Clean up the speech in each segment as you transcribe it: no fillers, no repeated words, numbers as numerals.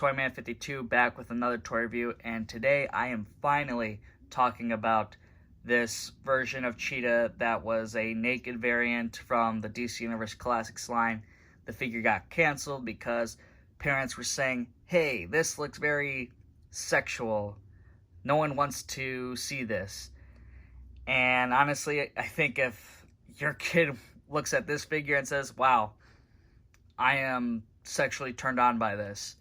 Toyman52 back with another toy review, and today I am finally talking about this version of Cheetah that was a naked variant from the DC Universe Classics line. The figure got canceled because parents were saying, hey, this looks very sexual. No one wants to see this. And honestly, I think if your kid looks at this figure and says, wow, I am sexually turned on by this,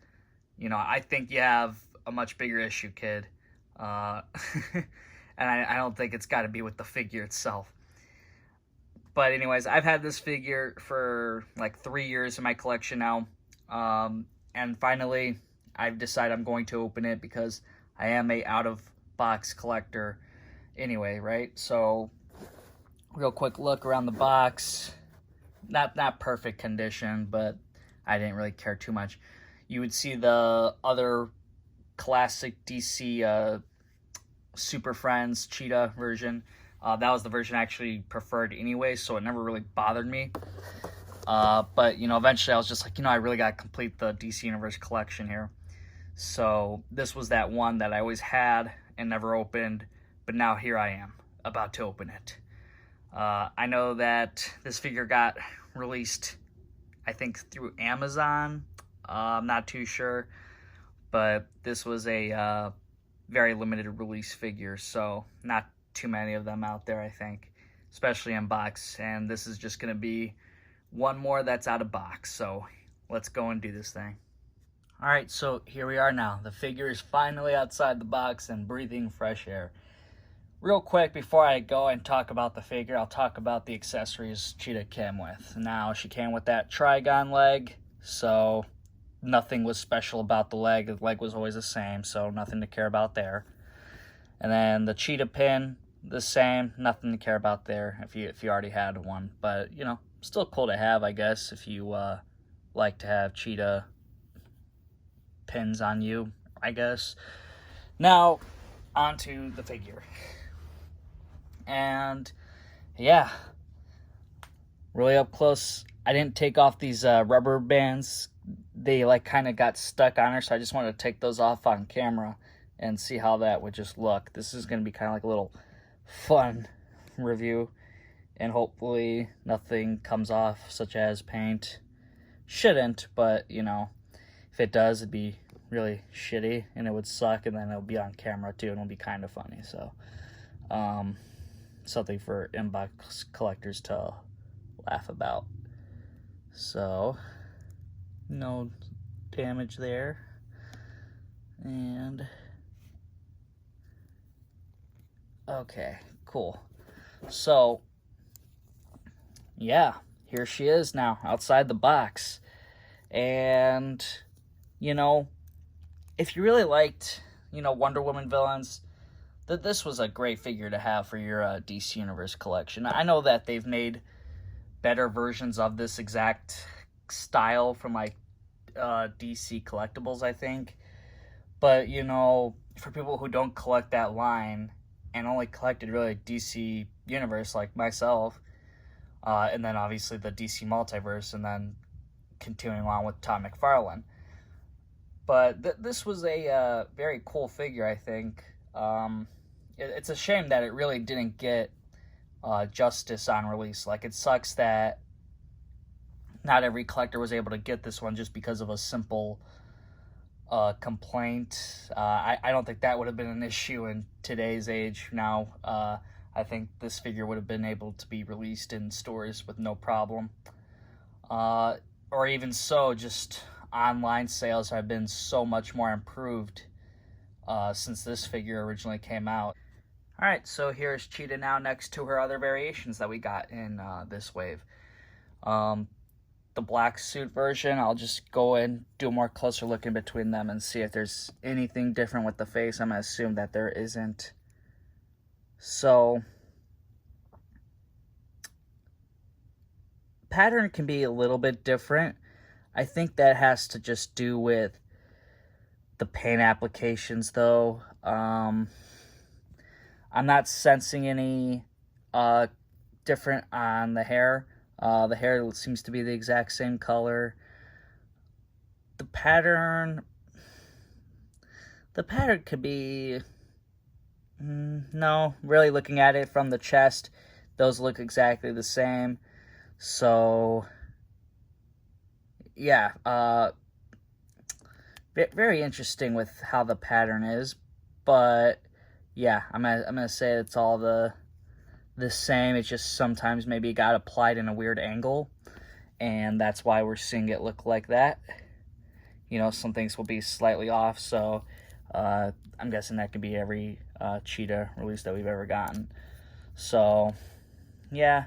I think you have a much bigger issue, kid. And I don't think it's got to be with the figure itself. But anyways, I've had this figure for like 3 years in my collection now. And finally, I've decided I'm going to open it because I am a out-of-box collector anyway, right? So, real quick look around the box. Not perfect condition, but I didn't really care too much. You would see the other classic DC Super Friends Cheetah version. That was the version I actually preferred anyway, so it never really bothered me. But, eventually I was just like, I really got to complete the DC Universe collection here. So this was that one that I always had and never opened, but now here I am, about to open it. I know that this figure got released, I think, through Amazon. I'm not too sure, but this was a very limited release figure, so not too many of them out there, I think, especially in box. And this is just going to be one more that's out of box, so let's go and do this thing. All right, so here we are now. The figure is finally outside the box and breathing fresh air. Real quick, before I go and talk about the figure, I'll talk about the accessories Cheetah came with. Now, she came with that Trigon leg, so nothing was special about the leg. The leg was always the same, so nothing to care about there. And then the Cheetah pin, the same, nothing to care about there if you already had one. But, still cool to have, I guess, if you like to have Cheetah pins on you, I guess. Now, onto the figure. And yeah, really up close. I didn't take off these rubber bands. They kind of got stuck on her, so I just wanted to take those off on camera and see how that would just look. This is going to be kind of like a little fun review, and hopefully nothing comes off, such as paint. Shouldn't, but if it does, it'd be really shitty and it would suck, and then it'll be on camera too, and it'll be kind of funny. So something for inbox collectors to laugh about. So no damage there. And okay, cool. So yeah, here she is now outside the box. And if you really liked Wonder Woman villains, this was a great figure to have for your DC Universe collection. I know that they've made better versions of this exact style from DC Collectibles, I think. But, for people who don't collect that line and only collected really DC Universe like myself, and then obviously the DC Multiverse, and then continuing on with Todd McFarlane. But this was a very cool figure, I think. It's a shame that it really didn't get justice on release. It sucks that not every collector was able to get this one just because of a simple complaint. I don't think that would have been an issue in today's age now. I think this figure would have been able to be released in stores with no problem. Or even so, just online sales have been so much more improved since this figure originally came out. Alright, so here's Cheetah now next to her other variations that we got in this wave. The black suit version, I'll just go and do a more closer look in between them and see if there's anything different with the face. I'm going to assume that there isn't. So, pattern can be a little bit different. I think that has to just do with the paint applications, though. I'm not sensing any different on the hair. The hair seems to be the exact same color. The pattern, the pattern could be... no, really looking at it from the chest, those look exactly the same. So, yeah, very interesting with how the pattern is, but yeah, I'm gonna say it's all the same. It's just sometimes maybe it got applied in a weird angle, and that's why we're seeing it look like that. You know, some things will be slightly off, so I'm guessing that could be every Cheetah release that we've ever gotten. So yeah,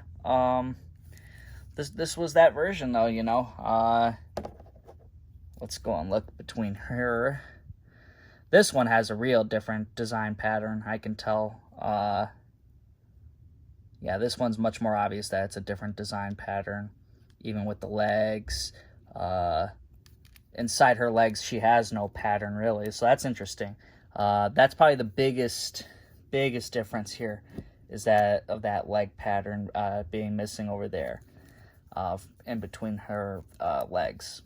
this was that version though, you know. Let's go and look between her. This one has a real different design pattern, I can tell. Yeah, this one's much more obvious that it's a different design pattern, even with the legs. Inside her legs, she has no pattern really, so that's interesting. That's probably the biggest difference here, is that of that leg pattern being missing over there, in between her legs.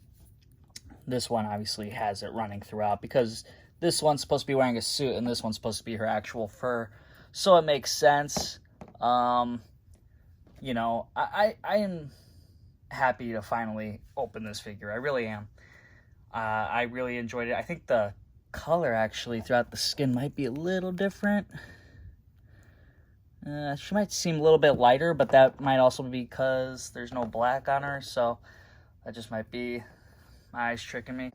This one obviously has it running throughout, because this one's supposed to be wearing a suit and this one's supposed to be her actual fur, so it makes sense. You know, I am happy to finally open this figure. I really am. I really enjoyed it. I think the color actually throughout the skin might be a little different. She might seem a little bit lighter, but that might also be because there's no black on her, so that just might be my eyes tricking me.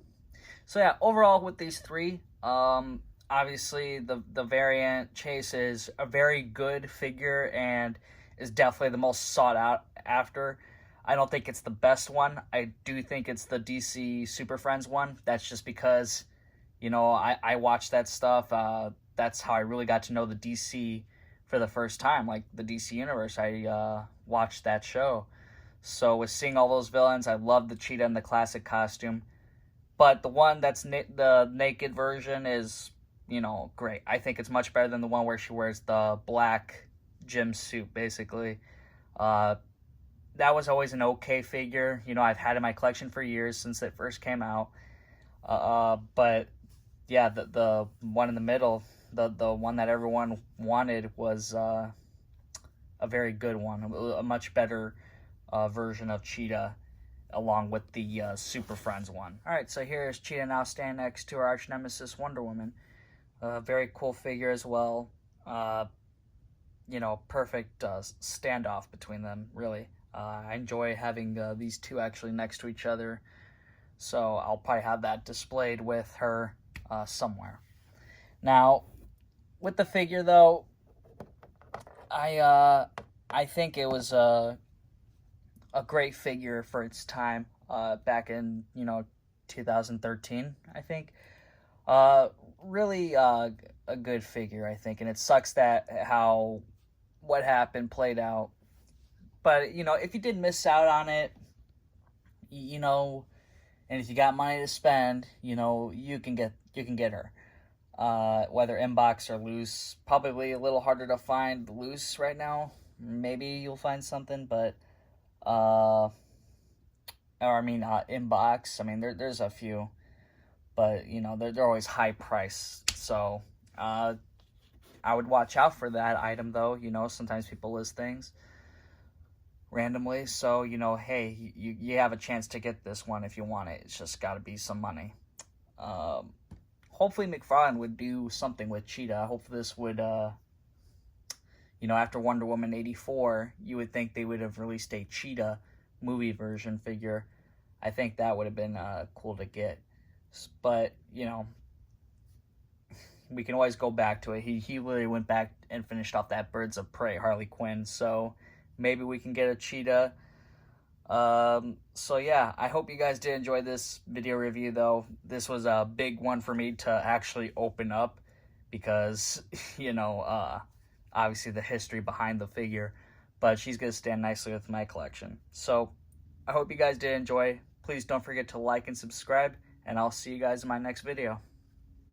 So yeah, overall with these three, obviously the variant Chase is a very good figure and is definitely the most sought out after. I don't think it's the best one. I do think it's the DC Super Friends one. That's just because, you know, I watched that stuff. That's how I really got to know the DC for the first time, like the DC Universe. I watched that show. So with seeing all those villains, I love the Cheetah in the classic costume. But the one that's the naked version is, you know, great. I think it's much better than the one where she wears the black gym suit, basically. That was always an okay figure. You know, I've had it in my collection for years since it first came out. But yeah, the one in the middle, the one that everyone wanted, was a very good one, a much better version of Cheetah, along with the Super Friends one. Alright, so here's Cheetah now standing next to her arch nemesis Wonder Woman. Very cool figure as well. You know, perfect standoff between them, really. I enjoy having these two actually next to each other, so I'll probably have that displayed with her somewhere. Now, with the figure though, I think it was a great figure for its time, back in, you know, 2013, I think. Really a good figure, I think, and it sucks that how what happened played out. But, you know, if you did miss out on it, you know, and if you got money to spend, you know, you can get her. Whether inbox or loose, probably a little harder to find loose right now. Maybe you'll find something, but inbox. I mean, there's a few, but you know, they're always high priced. So I would watch out for that item though. You know, sometimes people list things randomly, so you know, hey, you have a chance to get this one if you want it. It's just got to be some money. Hopefully McFarlane would do something with Cheetah. Hopefully this would, you know, after Wonder Woman 84, you would think they would have released a Cheetah movie version figure. I think that would have been cool to get. But, you know, we can always go back to it. He really went back and finished off that Birds of Prey Harley Quinn, so maybe we can get a Cheetah. So yeah, I hope you guys did enjoy this video review though. This was a big one for me to actually open up because, you know, obviously the history behind the figure, but she's going to stand nicely with my collection. So I hope you guys did enjoy. Please don't forget to like and subscribe, and I'll see you guys in my next video.